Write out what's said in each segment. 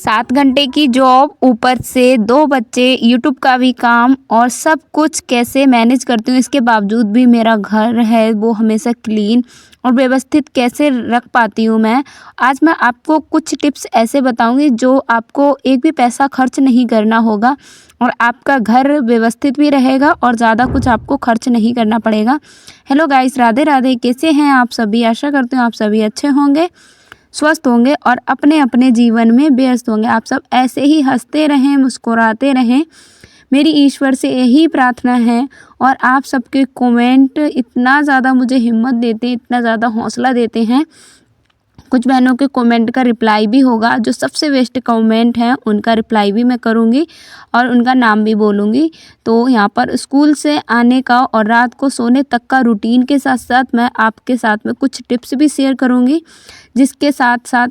7 घंटे की जॉब, ऊपर से 2 बच्चे, यूट्यूब का भी काम और सब कुछ कैसे मैनेज करती हूँ। इसके बावजूद भी मेरा घर है वो हमेशा क्लीन और व्यवस्थित कैसे रख पाती हूँ मैं। आज मैं आपको कुछ टिप्स ऐसे बताऊँगी जो आपको एक भी पैसा खर्च नहीं करना होगा और आपका घर व्यवस्थित भी रहेगा और ज़्यादा कुछ आपको खर्च नहीं करना पड़ेगा। Hello guys, Radhe Radhe. कैसे हैं आप सभी? आशा करती हूँ आप सभी अच्छे होंगे, स्वस्थ होंगे और अपने अपने जीवन में व्यस्त होंगे। आप सब ऐसे ही हंसते रहें, मुस्कुराते रहें, मेरी ईश्वर से यही प्रार्थना है। और आप सबके कमेंट इतना ज़्यादा मुझे हिम्मत देते हैं, इतना ज़्यादा हौसला देते हैं। कुछ बहनों के कमेंट का रिप्लाई भी होगा, जो सबसे बेस्ट कमेंट हैं उनका रिप्लाई भी मैं करूँगी और उनका नाम भी बोलूँगी। तो यहाँ पर स्कूल से आने का और रात को सोने तक का रूटीन के साथ साथ मैं आपके साथ में कुछ टिप्स भी शेयर करूँगी, जिसके साथ साथ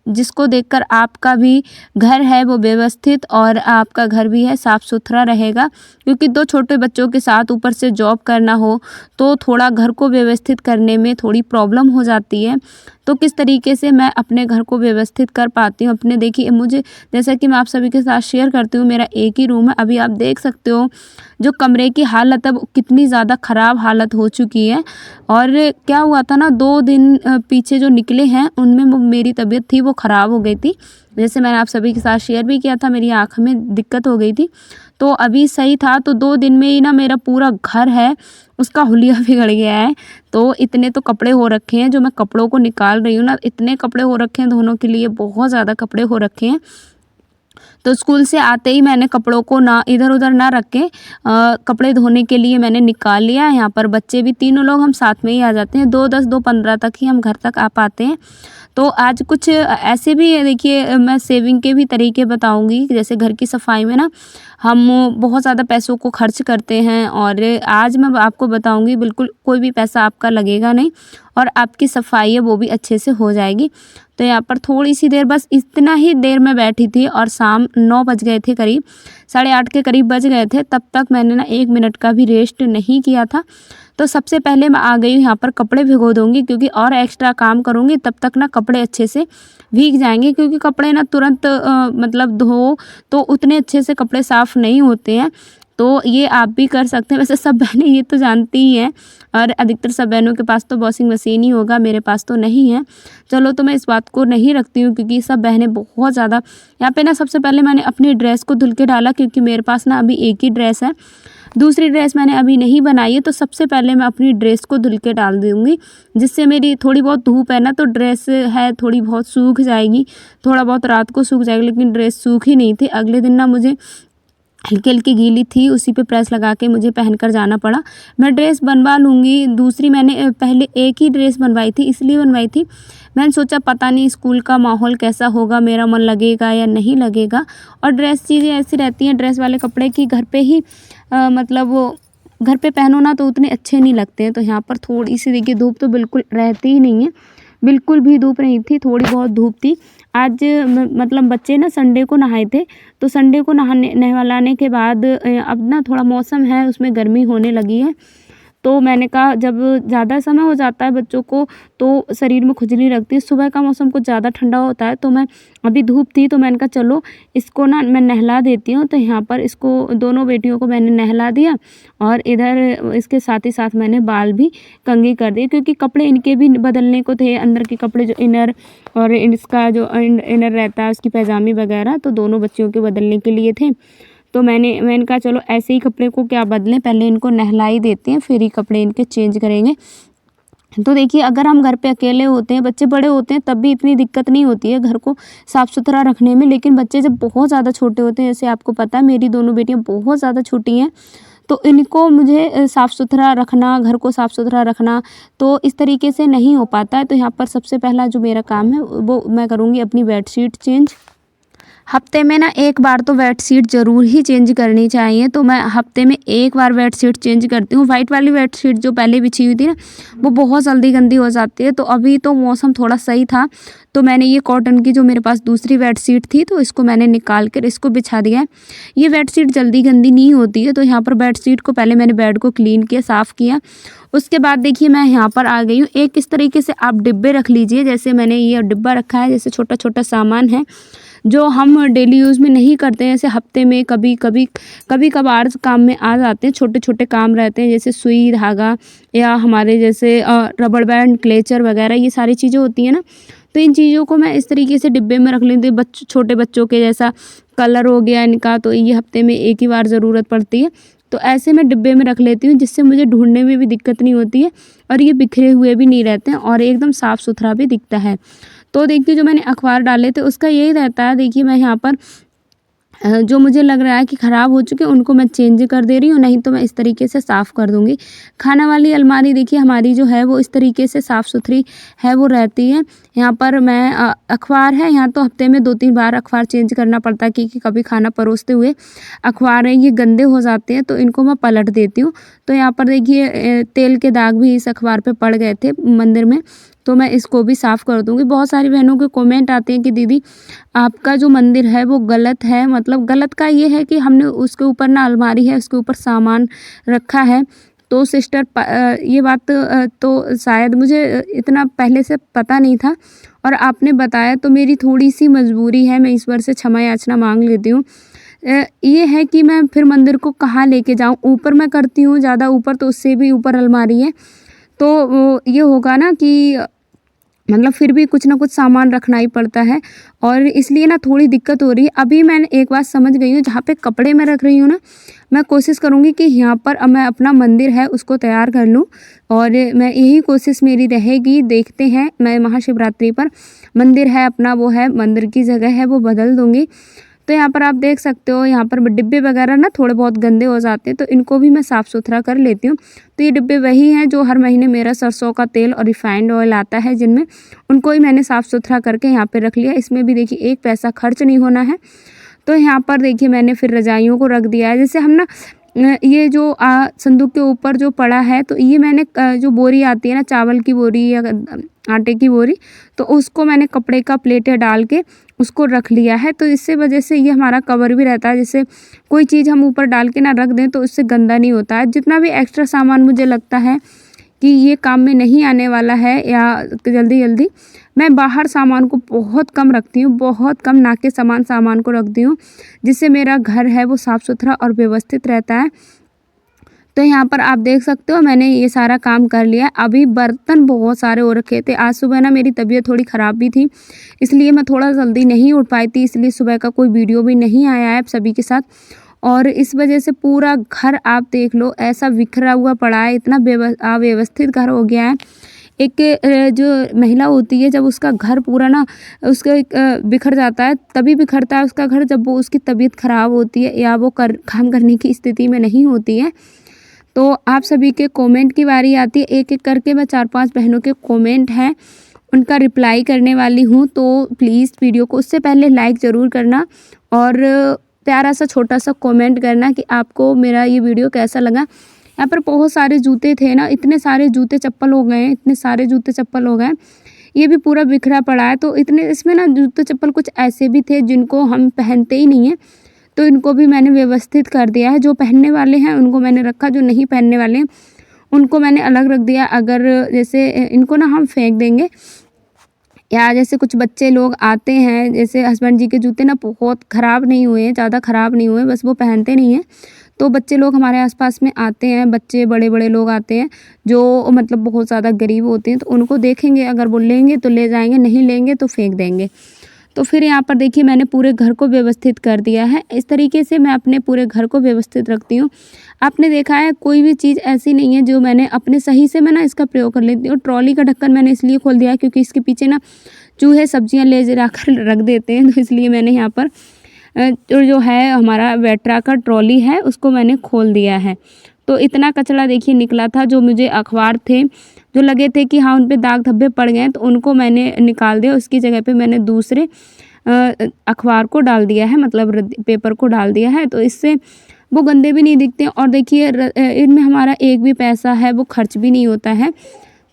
जिसको देखकर आपका भी घर है वो व्यवस्थित और आपका घर भी है साफ़ सुथरा रहेगा। क्योंकि 2 छोटे बच्चों के साथ ऊपर से जॉब करना हो तो थोड़ा घर को व्यवस्थित करने में थोड़ी प्रॉब्लम हो जाती है। तो किस तरीके से मैं अपने घर को व्यवस्थित कर पाती हूँ अपने, देखिए मुझे जैसा कि मैं आप सभी के साथ शेयर करती हूँ, मेरा एक ही रूम है। अभी आप देख सकते हो जो कमरे की हालत है वो कितनी ज़्यादा ख़राब हालत हो चुकी है। और क्या हुआ था ना, 2 दिन पीछे जो निकले हैं उनमें मेरी तबीयत थी वो ख़राब हो गई थी। जैसे मैंने आप सभी के साथ शेयर भी किया था, मेरी आँख में दिक्कत हो गई थी। तो अभी सही था, तो 2 दिन में ही ना मेरा पूरा घर है उसका हुलिया बिगड़ गया है। तो इतने तो कपड़े हो रखे हैं, जो मैं कपड़ों को निकाल रही हूँ ना, इतने कपड़े हो रखे हैं धोने के लिए, बहुत ज़्यादा कपड़े हो रखे हैं। तो स्कूल से आते ही मैंने कपड़ों को ना इधर-उधर ना रख के कपड़े धोने के लिए मैंने निकाल लिया। यहाँ पर बच्चे भी तीनों लोग हम साथ में ही आ जाते हैं, 2:10 2:15 तक ही हम घर तक आ पाते हैं। तो आज कुछ ऐसे भी देखिए मैं सेविंग के भी तरीके बताऊँगी, जैसे घर की सफाई में ना हम बहुत ज़्यादा पैसों को खर्च करते हैं और आज मैं आपको बताऊँगी बिल्कुल कोई भी पैसा आपका लगेगा नहीं और आपकी सफाई है वो भी अच्छे से हो जाएगी। तो यहाँ पर थोड़ी-सी देर, बस इतना ही देर मैं बैठी थी और शाम 9 बज गए थे करीब, 8:30 के करीब बज गए थे, तब तक मैंने ना 1 मिनट का भी रेस्ट नहीं किया था। तो सबसे पहले मैं आ गई हूँ यहाँ पर कपड़े भिगो दूँगी, क्योंकि और एक्स्ट्रा काम करूँगी तब तक ना कपड़े अच्छे से भीग जाएँगे, क्योंकि कपड़े ना तुरंत मतलब धो तो उतने अच्छे से कपड़े साफ़ नहीं होते हैं। तो ये आप भी कर सकते हैं। वैसे सब बहनें ये तो जानती ही हैं और अधिकतर सब बहनों के पास तो वॉशिंग मशीन ही होगा, मेरे पास तो नहीं है। चलो, तो मैं इस बात को नहीं रखती हूँ, क्योंकि सब बहनें बहुत ज़्यादा यहाँ पे ना सबसे पहले मैंने अपनी ड्रेस को धुल के डाला, क्योंकि मेरे पास ना अभी एक ही ड्रेस है, दूसरी ड्रेस मैंने अभी नहीं बनाई है। तो सबसे पहले मैं अपनी ड्रेस को धुल के डाल दूँगी, जिससे मेरी थोड़ी बहुत धूप है ना तो ड्रेस है थोड़ी बहुत सूख जाएगी, थोड़ा बहुत रात को सूख जाएगी। लेकिन ड्रेस सूखी नहीं थी, अगले दिन ना मुझे हल्की-हल्की गीली थी, उसी पे प्रेस लगा के मुझे पहनकर जाना पड़ा। मैं ड्रेस बनवा लूँगी, दूसरी मैंने पहले एक ही ड्रेस बनवाई थी, इसलिए बनवाई थी, मैंने सोचा पता नहीं स्कूल का माहौल कैसा होगा, मेरा मन लगेगा या नहीं लगेगा। और ड्रेस चीज़ें ऐसी रहती हैं, ड्रेस वाले कपड़े की घर पे ही मतलब वो घर पे पहनो ना तो उतने अच्छे नहीं लगते हैं। तो यहाँ पर थोड़ी-सी देखिए धूप तो बिल्कुल रहती ही नहीं है, बिल्कुल भी धूप नहीं थी, थोड़ी बहुत धूप थी। आज मतलब बच्चे ना संडे को नहाए थे, तो संडे को नहलाने के बाद अब ना थोड़ा मौसम है उसमें गर्मी होने लगी है। तो मैंने कहा जब ज़्यादा समय हो जाता है बच्चों को तो शरीर में खुजली लगती है। सुबह का मौसम कुछ ज़्यादा ठंडा होता है, तो मैं अभी धूप थी तो मैंने कहा चलो इसको ना मैं नहला देती हूँ। तो यहाँ पर इसको दोनों बेटियों को मैंने नहला दिया और इधर इसके साथ ही साथ मैंने बाल भी कंघी कर दिए, क्योंकि कपड़े इनके भी बदलने को थे, अंदर के कपड़े जो इनर और इसका जो इनर रहता है उसकी पैजामी वगैरह, तो दोनों बच्चियों के बदलने के लिए थे। तो मैंने कहा चलो ऐसे ही कपड़े को क्या बदलें, पहले इनको नहला ही देते हैं फिर ही कपड़े इनके चेंज करेंगे। तो देखिए अगर हम घर पे अकेले होते हैं, बच्चे बड़े होते हैं तब भी इतनी दिक्कत नहीं होती है घर को साफ़ सुथरा रखने में, लेकिन बच्चे जब बहुत ज़्यादा छोटे होते हैं, जैसे आपको पता है मेरी दोनों बेटियाँ बहुत ज़्यादा छोटी हैं, तो इनको मुझे साफ़ सुथरा रखना, घर को साफ़ सुथरा रखना तो इस तरीके से नहीं हो पाता है। तो यहाँ पर सबसे पहला जो मेरा काम है वो मैं करूँगी अपनी बेडशीट चेंज। हफ्ते में ना 1 बार तो बेडशीट ज़रूर ही चेंज करनी चाहिए, तो मैं हफ्ते में 1 बार बेडशीट चेंज करती हूँ। वाइट वाली बेडशीट जो पहले बिछी हुई थी ना वो बहुत जल्दी गंदी हो जाती है। तो अभी तो मौसम थोड़ा सही था, तो मैंने ये कॉटन की जो मेरे पास दूसरी बेडशीट थी तो इसको मैंने निकाल कर इसको बिछा दिया है। ये बेडशीट जल्दी गंदी नहीं होती है। तो यहाँ पर बेडशीट को पहले मैंने बेड को क्लीन किया, साफ़ किया। उसके बाद देखिए मैं यहाँ पर आ गई हूँ। एक इस तरीके से आप डिब्बे रख लीजिए, जैसे मैंने ये डिब्बा रखा है, जैसे छोटा-छोटा सामान है जो हम डेली यूज़ में नहीं करते हैं, जैसे हफ्ते में कभी कभार काम में आ जाते हैं, छोटे छोटे काम रहते हैं जैसे सुई धागा या हमारे जैसे रबड़ बैंड क्लेचर वगैरह ये सारी चीज़ें होती हैं ना। तो इन चीज़ों को मैं इस तरीके से डिब्बे में रख लेती हूँ। छोटे बच्चों के जैसा कलर हो गया इनका, तो ये हफ्ते में एक ही बार ज़रूरत पड़ती है, तो ऐसे मैं डिब्बे में रख लेती हूँ जिससे मुझे ढूंढने में भी दिक्कत नहीं होती है और ये बिखरे हुए भी नहीं रहते हैं और एकदम साफ़ सुथरा भी दिखता है। तो देखिए जो मैंने अखबार डाले थे उसका यही रहता है, देखिए मैं यहाँ पर जो मुझे लग रहा है कि ख़राब हो चुके हैं उनको मैं चेंज कर दे रही हूँ, नहीं तो मैं इस तरीके से साफ़ कर दूँगी। खाना वाली अलमारी देखिए हमारी जो है वो इस तरीके से साफ़ सुथरी है वो रहती है। यहाँ पर मैं अखबार है, यहाँ तो हफ्ते में 2-3 बार अखबार चेंज करना पड़ता है क्योंकि कभी खाना परोसते हुए अखबार है ये गंदे हो जाते हैं, तो इनको मैं पलट देती हूँ। तो यहाँ पर देखिए तेल के दाग भी इस अखबार पे पड़ गए थे मंदिर में, तो मैं इसको भी साफ़ कर दूँगी। बहुत सारी बहनों के कमेंट आते हैं कि दीदी आपका जो मंदिर है वो गलत है, मतलब गलत का ये है कि हमने उसके ऊपर ना अलमारी है, उसके ऊपर सामान रखा है। तो सिस्टर ये बात तो शायद मुझे इतना पहले से पता नहीं था और आपने बताया तो मेरी थोड़ी-सी मजबूरी है, मैं ईश्वर से क्षमा याचना माँग लेती हूँ। ये है कि मैं फिर मंदिर को कहाँ लेके जाऊँ, ऊपर मैं करती हूँ, ज़्यादा ऊपर तो उससे भी ऊपर अलमारी है। तो वो ये होगा ना कि मतलब फिर भी कुछ ना कुछ सामान रखना ही पड़ता है और इसलिए ना थोड़ी दिक्कत हो रही है। अभी मैंने एक बात समझ गई हूँ, जहाँ पे कपड़े मैं रख रही हूँ ना, मैं कोशिश करूँगी कि यहाँ पर अब मैं अपना मंदिर है उसको तैयार कर लूँ और मैं यही कोशिश मेरी रहेगी। देखते हैं, मैं महाशिवरात्रि पर मंदिर है अपना वो है मंदिर की जगह है वो बदल दूँगी। तो यहाँ पर आप देख सकते हो, यहाँ पर डिब्बे वगैरह ना थोड़े बहुत गंदे हो जाते हैं, तो इनको भी मैं साफ़ सुथरा कर लेती हूँ। तो ये डिब्बे वही हैं जो हर महीने मेरा सरसों का तेल और रिफाइंड ऑयल आता है जिनमें, उनको ही मैंने साफ़ सुथरा करके यहाँ पे रख लिया। इसमें भी देखिए एक पैसा खर्च नहीं होना है। तो यहाँ पर देखिए मैंने फिर रजाइयों को रख दिया है। जैसे हम ना ये जो संदूक के ऊपर जो पड़ा है, तो ये मैंने जो बोरी आती है ना चावल की बोरी या आटे की बोरी, तो उसको मैंने कपड़े का प्लेटें डाल के उसको रख लिया है। तो इससे वजह से ये हमारा कवर भी रहता है, जैसे कोई चीज़ हम ऊपर डाल के ना रख दें तो उससे गंदा नहीं होता है। जितना भी एक्स्ट्रा सामान मुझे लगता है कि ये काम में नहीं आने वाला है या जल्दी मैं बाहर सामान को बहुत कम रखती हूँ, बहुत कम ना के समान सामान को रखती हूँ, जिससे मेरा घर है वो साफ़ सुथरा और व्यवस्थित रहता है। तो यहाँ पर आप देख सकते हो मैंने ये सारा काम कर लिया। अभी बर्तन बहुत सारे हो रखे थे। आज सुबह ना मेरी तबीयत थोड़ी ख़राब भी थी, इसलिए मैं थोड़ा जल्दी नहीं उठ पाई थी, इसलिए सुबह का कोई वीडियो भी नहीं आया है सभी के साथ। और इस वजह से पूरा घर आप देख लो ऐसा बिखरा हुआ पड़ा है, इतना अव्यवस्थित घर हो गया है। एक जो महिला होती है जब उसका घर पूरा ना उसका बिखर जाता है, तभी बिखरता है उसका घर जब वो उसकी तबीयत ख़राब होती है या वो काम करने की स्थिति में नहीं होती है। तो आप सभी के कमेंट की बारी आती है, एक-एक करके मैं 4-5 बहनों के कमेंट हैं उनका रिप्लाई करने वाली हूँ। तो प्लीज़ वीडियो को उससे पहले लाइक ज़रूर करना और प्यारा सा छोटा सा कमेंट करना कि आपको मेरा ये वीडियो कैसा लगा। यहाँ पर बहुत सारे जूते थे ना, इतने सारे जूते चप्पल हो गए हैं, इतने सारे जूते चप्पल हो गए हैं, ये भी पूरा बिखरा पड़ा है। तो इतने इसमें ना जूते चप्पल कुछ ऐसे भी थे जिनको हम पहनते ही नहीं हैं, तो इनको भी मैंने व्यवस्थित कर दिया है। जो पहनने वाले हैं उनको मैंने रखा, जो नहीं पहनने वाले हैं उनको मैंने अलग रख दिया। अगर जैसे इनको ना हम फेंक देंगे या जैसे कुछ बच्चे लोग आते हैं, जैसे हस्बैंड जी के जूते ना बहुत ख़राब नहीं हुए हैं, ज़्यादा ख़राब नहीं हुए, बस वो पहनते नहीं हैं। तो बच्चे लोग हमारे आसपास में आते हैं, बच्चे बड़े-बड़े लोग आते हैं जो मतलब बहुत ज़्यादा गरीब होते हैं, तो उनको देखेंगे, अगर वो लेंगे तो ले जाएँगे, नहीं लेंगे तो फेंक देंगे। तो फिर यहाँ पर देखिए मैंने पूरे घर को व्यवस्थित कर दिया है। इस तरीके से मैं अपने पूरे घर को व्यवस्थित रखती हूँ। आपने देखा है कोई भी चीज़ ऐसी नहीं है जो मैंने अपने सही से मैं ना इसका प्रयोग कर लेती हूँ। ट्रॉली का ढक्कन मैंने इसलिए खोल दिया है क्योंकि इसके पीछे ना चूहे सब्जियाँ ले जा कर रख देते हैं, तो इसलिए मैंने यहाँ पर जो है हमारा वेट्रा का ट्रॉली है उसको मैंने खोल दिया है। तो इतना कचरा देखिए निकला था, जो मुझे अखबार थे जो लगे थे कि हाँ उन पे दाग धब्बे पड़ गए हैं, तो उनको मैंने निकाल दिया। उसकी जगह पे मैंने दूसरे अखबार को डाल दिया है, मतलब पेपर को डाल दिया है, तो इससे वो गंदे भी नहीं दिखते और देखिए इनमें हमारा एक भी पैसा है वो खर्च भी नहीं होता है।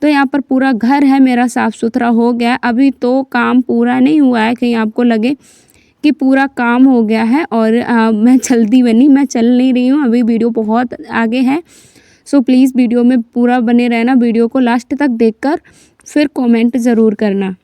तो यहाँ पर पूरा घर है मेरा साफ़ सुथरा हो गया। अभी तो काम पूरा नहीं हुआ है, कहीं आपको लगे कि पूरा काम हो गया है और मैं जल्दी बनी, मैं चल नहीं रही हूँ, अभी वीडियो बहुत आगे है। सो प्लीज़ वीडियो में पूरा बने रहना, वीडियो को लास्ट तक देखकर फिर कमेंट ज़रूर करना।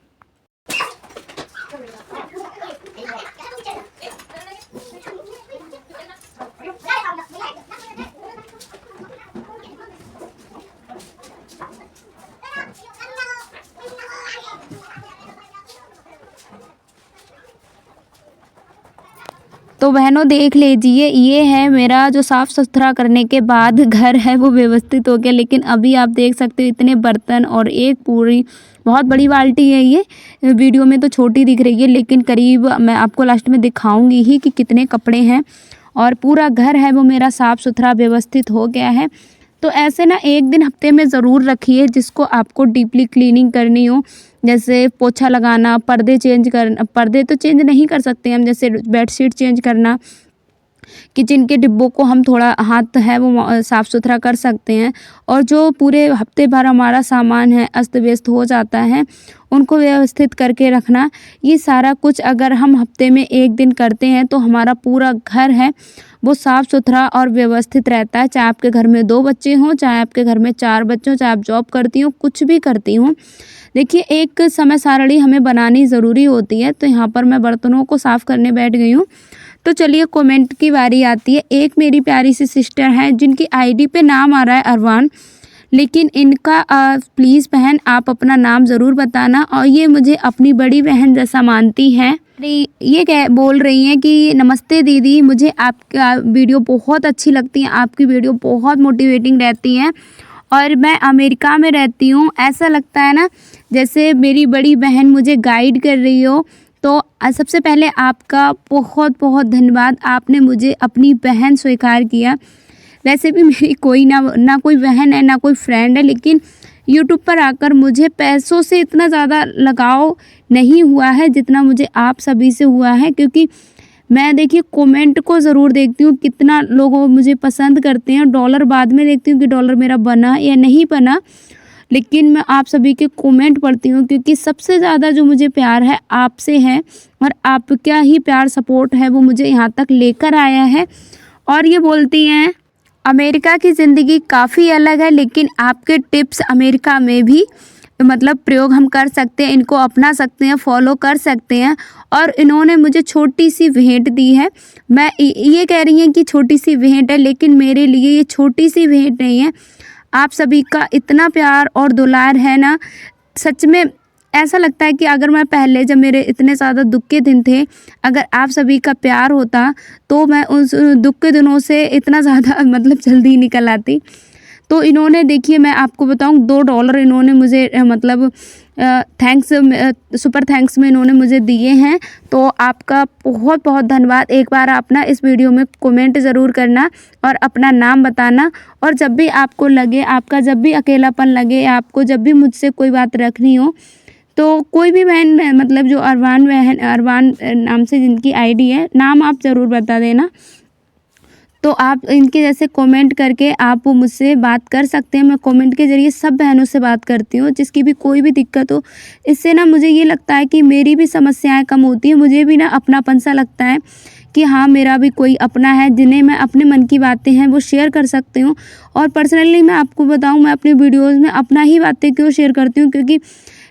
तो बहनों देख लीजिए, ये है मेरा जो साफ़ सुथरा करने के बाद घर है वो व्यवस्थित हो गया। लेकिन अभी आप देख सकते हो इतने बर्तन और एक पूरी बहुत बड़ी बाल्टी है ये। वीडियो में तो छोटी दिख रही है, लेकिन करीब मैं आपको लास्ट में दिखाऊंगी ही कि कितने कपड़े हैं। और पूरा घर है वो मेरा साफ़ सुथरा व्यवस्थित हो गया है। तो ऐसे ना एक दिन हफ्ते में ज़रूर रखिए जिसको आपको डीपली क्लीनिंग करनी हो, जैसे पोछा लगाना, पर्दे चेंज करना। पर्दे तो चेंज नहीं कर सकते हम, जैसे बेडशीट चेंज करना, किचन के डिब्बों को हम थोड़ा हाथ है वो साफ़ सुथरा कर सकते हैं। और जो पूरे हफ्ते भर हमारा सामान है अस्त व्यस्त हो जाता है, उनको व्यवस्थित करके रखना। ये सारा कुछ अगर हम हफ्ते में एक दिन करते हैं तो हमारा पूरा घर है वो साफ़ सुथरा और व्यवस्थित रहता है। चाहे आपके घर में 2 बच्चे हों, चाहे आपके घर में 4 बच्चे हों, चाहे आप जॉब करती हों, कुछ भी करती हूँ। देखिए एक समय सारणी हमें बनानी ज़रूरी होती है। तो यहाँ पर मैं बर्तनों को साफ़ करने बैठ गई हूँ। तो चलिए कमेंट की बारी आती है। एक मेरी प्यारी सी सिस्टर है जिनकी आईडी पे नाम आ रहा है अरवान, लेकिन इनका प्लीज़ बहन आप अपना नाम ज़रूर बताना। और ये मुझे अपनी बड़ी बहन जैसा मानती हैं। ये कह बोल रही हैं कि नमस्ते दीदी, मुझे आपका वीडियो बहुत अच्छी लगती है, आपकी वीडियो बहुत मोटिवेटिंग रहती हैं और मैं अमेरिका में रहती हूँ। ऐसा लगता है ना जैसे मेरी बड़ी बहन मुझे गाइड कर रही हो। तो सबसे पहले आपका बहुत बहुत धन्यवाद, आपने मुझे अपनी बहन स्वीकार किया। वैसे भी मेरी कोई ना कोई बहन है ना कोई फ्रेंड है, लेकिन यूट्यूब पर आकर मुझे पैसों से इतना ज़्यादा लगाव नहीं हुआ है जितना मुझे आप सभी से हुआ है। क्योंकि मैं देखिए कमेंट को ज़रूर देखती हूँ कितना लोग मुझे पसंद करते हैं। डॉलर बाद में देखती हूँ कि डॉलर मेरा बना या नहीं बना, लेकिन मैं आप सभी के कमेंट पढ़ती हूँ क्योंकि सबसे ज़्यादा जो मुझे प्यार है आपसे है। और आपका ही प्यार सपोर्ट है वो मुझे यहाँ तक लेकर आया है। और ये बोलती हैं अमेरिका की ज़िंदगी काफ़ी अलग है, लेकिन आपके टिप्स अमेरिका में भी मतलब प्रयोग हम कर सकते हैं, इनको अपना सकते हैं, फॉलो कर सकते हैं। और इन्होंने मुझे छोटी सी भेंट दी है। मैं ये कह रही हैं कि छोटी सी भेंट है, लेकिन मेरे लिए ये छोटी सी भेंट नहीं है। आप सभी का इतना प्यार और दुलार है ना, सच में ऐसा लगता है कि अगर मैं पहले जब मेरे इतने ज़्यादा दुख के दिन थे, अगर आप सभी का प्यार होता तो मैं उस दुख के दिनों से इतना ज़्यादा मतलब जल्दी निकल आती। तो इन्होंने देखिए मैं आपको बताऊं $2 इन्होंने मुझे मतलब थैंक्स सुपर थैंक्स में इन्होंने मुझे दिए हैं। तो आपका बहुत बहुत धन्यवाद। एक बार आप ना इस वीडियो में कमेंट ज़रूर करना और अपना नाम बताना। और जब भी आपको लगे, आपका जब भी अकेलापन लगे, आपको जब भी मुझसे कोई बात रखनी हो, तो कोई भी बहन मतलब जो अरवान नाम से जिनकी आईडी है, नाम आप ज़रूर बता देना। तो आप इनके जैसे कमेंट करके आप मुझसे बात कर सकते हैं। मैं कमेंट के ज़रिए सब बहनों से बात करती हूँ, जिसकी भी कोई भी दिक्कत हो। इससे ना मुझे ये लगता है कि मेरी भी समस्याएं कम होती हैं, मुझे भी ना अपनापन सा लगता है कि हाँ मेरा भी कोई अपना है जिन्हें मैं अपने मन की बातें हैं वो शेयर कर सकती हूँ। और पर्सनली मैं आपको बताऊँ, मैं अपने वीडियोज़ में अपना ही बातें क्यों शेयर करती हूँ, क्योंकि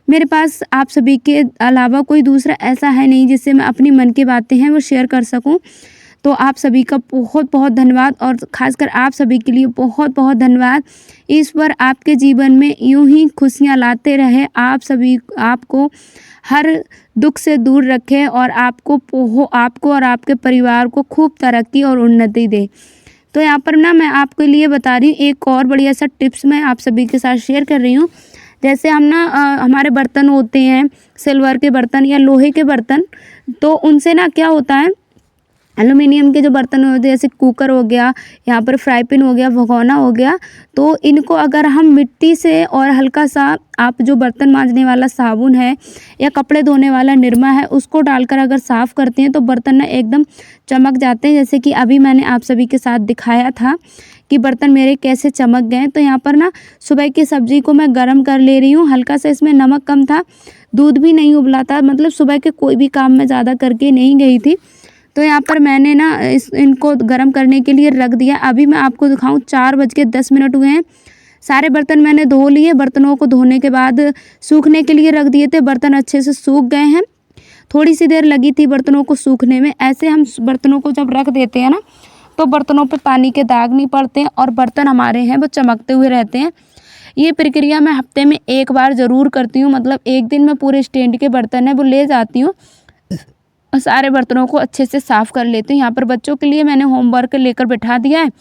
मेरे पास आप सभी के अलावा कोई दूसरा ऐसा है नहीं जिससे मैं अपनी मन की बातें हैं वो शेयर कर सकूँ। तो आप सभी का बहुत बहुत धन्यवाद और ख़ासकर आप सभी के लिए बहुत बहुत धन्यवाद। ईश्वर आपके जीवन में यूं ही खुशियां लाते रहे, आप सभी आपको हर दुख से दूर रखे और आपको और आपके परिवार को खूब तरक्की और उन्नति दे। तो यहाँ पर ना मैं आपके लिए बता रही हूँ एक और बढ़िया सा टिप्स मैं आप सभी के साथ शेयर कर रही हूँ। जैसे हम ना हमारे बर्तन होते हैं सिल्वर के बर्तन या लोहे के बर्तन, तो उनसे ना क्या होता है, एलुमिनियम के जो बर्तन होते हैं जैसे कुकर हो गया, यहाँ पर फ्राई पैन हो गया, भगोना हो गया, तो इनको अगर हम मिट्टी से और हल्का सा आप जो बर्तन मांजने वाला साबुन है या कपड़े धोने वाला निरमा है उसको डालकर अगर साफ़ करते हैं तो बर्तन ना एकदम चमक जाते हैं। जैसे कि अभी मैंने आप सभी के साथ दिखाया था कि बर्तन मेरे कैसे चमक गए। तो यहाँ पर ना सुबह की सब्ज़ी को मैं गर्म कर ले रही हूँ, हल्का सा इसमें नमक कम था, दूध भी नहीं उबला था, मतलब सुबह के कोई भी काम मैं ज़्यादा करके नहीं गई थी। तो यहाँ पर मैंने ना इनको गर्म करने के लिए रख दिया। अभी मैं आपको दिखाऊं 4:10 हुए हैं। सारे बर्तन मैंने धो लिए। बर्तनों को धोने के बाद सूखने के लिए रख दिए थे। बर्तन अच्छे से सूख गए हैं। थोड़ी सी देर लगी थी बर्तनों को सूखने में। ऐसे हम बर्तनों को जब रख देते हैं ना तो बर्तनों पर पानी के दाग नहीं पड़ते हैं और बर्तन हमारे हैं वो चमकते हुए रहते हैं। ये प्रक्रिया मैं हफ्ते में एक बार ज़रूर करती हूँ। मतलब एक दिन में पूरे स्टैंड के बर्तन है वो ले जाती हूँ और सारे बर्तनों को अच्छे से साफ़ कर लेती हूँ। यहाँ पर बच्चों के लिए मैंने होमवर्क लेकर बिठा दिया है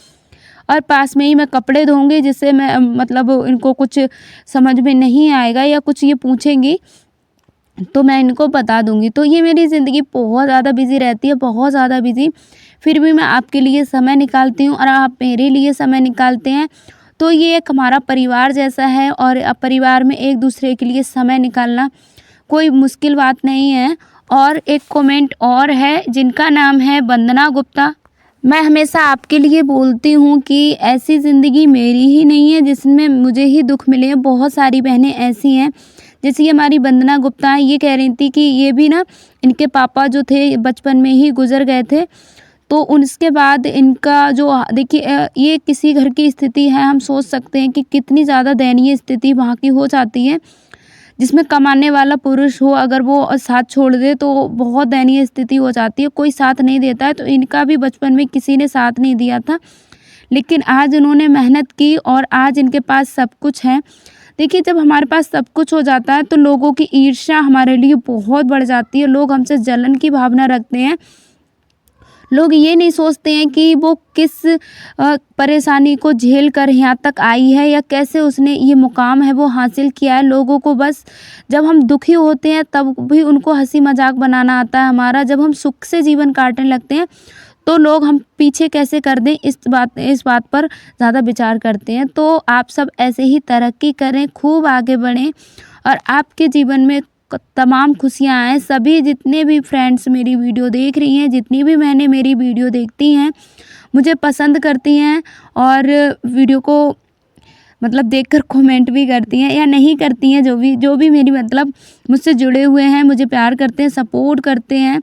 और पास में ही मैं कपड़े धोऊँगी, जिससे मैं मतलब इनको कुछ समझ में नहीं आएगा या कुछ ये पूछेंगी तो मैं इनको बता दूँगी। तो ये मेरी ज़िंदगी बहुत ज़्यादा बिज़ी रहती है, बहुत ज़्यादा बिज़ी, फिर भी मैं आपके लिए समय निकालती हूँ और आप मेरे लिए समय निकालते हैं। तो ये एक हमारा परिवार जैसा है और परिवार में एक दूसरे के लिए समय निकालना कोई मुश्किल बात नहीं है। और एक कमेंट और है जिनका नाम है वंदना गुप्ता। मैं हमेशा आपके लिए बोलती हूँ कि ऐसी ज़िंदगी मेरी ही नहीं है जिसमें मुझे ही दुख मिले हैं, बहुत सारी बहनें ऐसी हैं। जैसे ये हमारी वंदना गुप्ता हैं, ये कह रही थी कि ये भी ना, इनके पापा जो थे बचपन में ही गुज़र गए थे, तो उसके बाद इनका जो देखिए ये किसी घर की स्थिति है, हम सोच सकते हैं कि कितनी ज़्यादा दयनीय स्थिति वहाँ की हो जाती है, जिसमें कमाने वाला पुरुष हो अगर वो साथ छोड़ दे तो बहुत दयनीय स्थिति हो जाती है, कोई साथ नहीं देता है। तो इनका भी बचपन में किसी ने साथ नहीं दिया था, लेकिन आज उन्होंने मेहनत की और आज इनके पास सब कुछ है। देखिए जब हमारे पास सब कुछ हो जाता है तो लोगों की ईर्ष्या हमारे लिए बहुत बढ़ जाती है, लोग हमसे जलन की भावना रखते हैं। लोग ये नहीं सोचते हैं कि वो किस परेशानी को झेल कर यहाँ तक आई है या कैसे उसने ये मुकाम है वो हासिल किया है। लोगों को बस जब हम दुखी होते हैं तब भी उनको हंसी मजाक बनाना आता है हमारा, जब हम सुख से जीवन काटने लगते हैं तो लोग हम पीछे कैसे कर दें इस बात पर ज़्यादा विचार करते हैं। तो आप सब ऐसे ही तरक्की करें, खूब आगे बढ़ें और आपके जीवन में तमाम खुशियाँ आएँ। सभी जितने भी फ्रेंड्स मेरी वीडियो देख रही हैं, जितनी भी मैंने मेरी वीडियो देखती हैं, मुझे पसंद करती हैं और वीडियो को मतलब देखकर कमेंट भी करती हैं या नहीं करती हैं, जो भी मेरी मतलब मुझसे जुड़े हुए हैं, मुझे प्यार करते हैं, सपोर्ट करते हैं,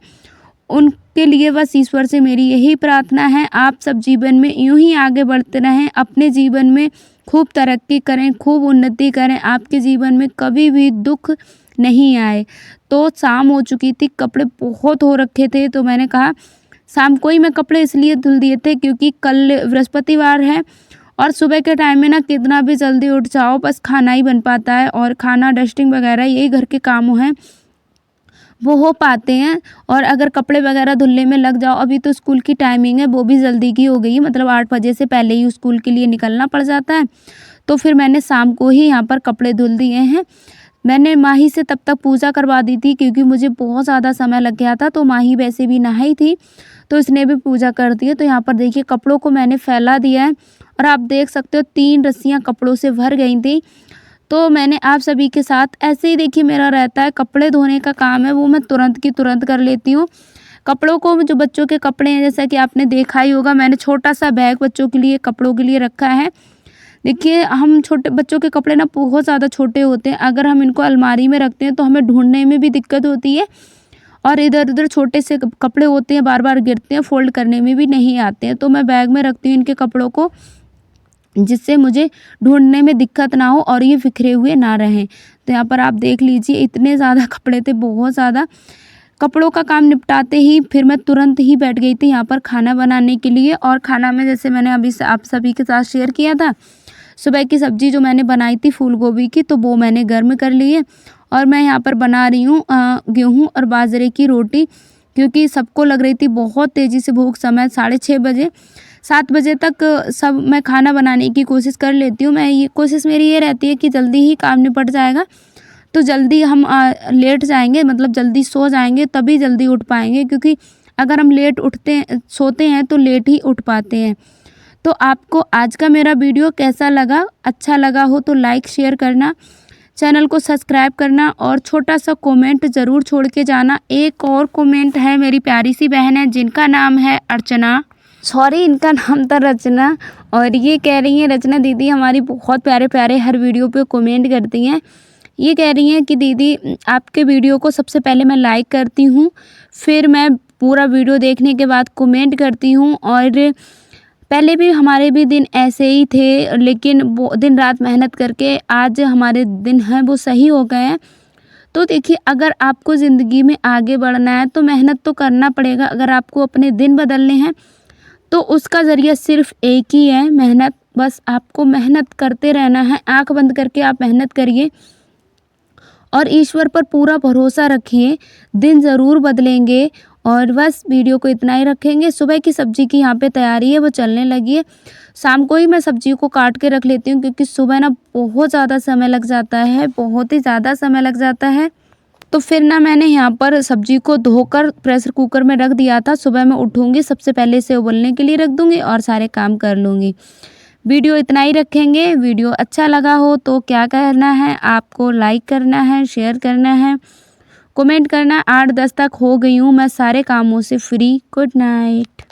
उनके लिए बस ईश्वर से मेरी यही प्रार्थना है, आप सब जीवन में यूँ ही आगे बढ़ते रहें, अपने जीवन में खूब तरक्की करें, खूब उन्नति करें, आपके जीवन में कभी भी दुख नहीं आए। तो शाम हो चुकी थी, कपड़े बहुत हो रखे थे, तो मैंने कहा शाम को ही मैं कपड़े इसलिए धुल दिए थे क्योंकि कल बृहस्पतिवार है और सुबह के टाइम में ना कितना भी जल्दी उठ जाओ बस खाना ही बन पाता है और खाना डस्टिंग वगैरह यही घर के काम हैं वो हो पाते हैं। और अगर कपड़े वगैरह धुलने में लग जाओ, अभी तो स्कूल की टाइमिंग है वो भी जल्दी की हो गई है, मतलब 8 बजे से पहले ही स्कूल के लिए निकलना पड़ जाता है। तो फिर मैंने शाम को ही यहाँ पर कपड़े धुल दिए हैं। मैंने माही से तब तक पूजा करवा दी थी क्योंकि मुझे बहुत ज़्यादा समय लग गया था, तो माही वैसे भी नहाई थी तो इसने भी पूजा कर दी है। तो यहाँ पर देखिए कपड़ों को मैंने फैला दिया है और आप देख सकते हो 3 रस्सियाँ कपड़ों से भर गई थी। तो मैंने आप सभी के साथ ऐसे ही देखिए मेरा रहता है, कपड़े धोने का काम है वो मैं तुरंत की तुरंत कर लेती हूँ। कपड़ों को जो बच्चों के कपड़े हैं जैसा कि आपने देखा ही होगा, मैंने छोटा सा बैग बच्चों के लिए कपड़ों के लिए रखा है। देखिए हम छोटे बच्चों के कपड़े ना बहुत ज़्यादा छोटे होते हैं, अगर हम इनको अलमारी में रखते हैं तो हमें ढूंढने में भी दिक्कत होती है और इधर उधर छोटे से कपड़े होते हैं, बार बार गिरते हैं, फोल्ड करने में भी नहीं आते हैं। तो मैं बैग में रखती हूँ इनके कपड़ों को, जिससे मुझे ढूंढने में दिक्कत ना हो और ये बिखरे हुए ना रहें। तो यहाँ पर आप देख लीजिए इतने ज़्यादा कपड़े थे, बहुत ज़्यादा। कपड़ों का काम निपटाते ही फिर मैं तुरंत ही बैठ गई थी यहाँ पर खाना बनाने के लिए। और खाना में जैसे मैंने अभी आप सभी के साथ शेयर किया था, सुबह की सब्ज़ी जो मैंने बनाई थी फूल गोभी की, तो वो मैंने गर्म कर ली है और मैं यहाँ पर बना रही हूँ गेहूँ और बाजरे की रोटी, क्योंकि सबको लग रही थी बहुत तेज़ी से भूख। समय 6:30 बजे, 7 बजे तक सब मैं खाना बनाने की कोशिश कर लेती हूँ। मैं ये कोशिश मेरी ये रहती है कि जल्दी ही काम निपट जाएगा तो जल्दी हम लेट जाएंगे, मतलब जल्दी सो जाएंगे तभी जल्दी उठ पाएंगे, क्योंकि अगर हम लेट सोते हैं तो लेट ही उठ पाते हैं। तो आपको आज का मेरा वीडियो कैसा लगा? अच्छा लगा हो तो लाइक शेयर करना, चैनल को सब्सक्राइब करना और छोटा सा कमेंट ज़रूर छोड़ के जाना। एक और कमेंट है, मेरी प्यारी सी बहन है जिनका नाम है अर्चना, सॉरी इनका नाम था रचना, और ये कह रही हैं रचना दीदी हमारी बहुत प्यारे प्यारे हर वीडियो पे कमेंट करती हैं। ये कह रही हैं कि दीदी आपके वीडियो को सबसे पहले मैं लाइक करती हूँ, फिर मैं पूरा वीडियो देखने के बाद कमेंट करती हूँ। और पहले भी हमारे भी दिन ऐसे ही थे, लेकिन वो दिन रात मेहनत करके आज हमारे दिन हैं वो सही हो गए हैं। तो देखिए अगर आपको ज़िंदगी में आगे बढ़ना है तो मेहनत तो करना पड़ेगा। अगर आपको अपने दिन बदलने हैं तो उसका ज़रिया सिर्फ एक ही है, मेहनत। बस आपको मेहनत करते रहना है, आंख बंद करके आप मेहनत करिए और ईश्वर पर पूरा भरोसा रखिए, दिन ज़रूर बदलेंगे और बस वीडियो को इतना ही रखेंगे। सुबह की सब्ज़ी की यहाँ पे तैयारी है, वो चलने लगी है। शाम को ही मैं सब्ज़ी को काट के रख लेती हूँ, क्योंकि सुबह ना बहुत ज़्यादा समय लग जाता है, बहुत ही ज़्यादा समय लग जाता है। तो फिर ना मैंने यहाँ पर सब्ज़ी को धोकर प्रेशर कुकर में रख दिया था। सुबह मैं उठूँगी, सबसे पहले इसे उबलने के लिए रख दूँगी और सारे काम कर लूँगी। वीडियो इतना ही रखेंगे। वीडियो अच्छा लगा हो तो क्या करना है, आपको लाइक करना है, शेयर करना है, कमेंट करना। 8-10 तक हो गई हूँ मैं सारे कामों से फ्री। Good night.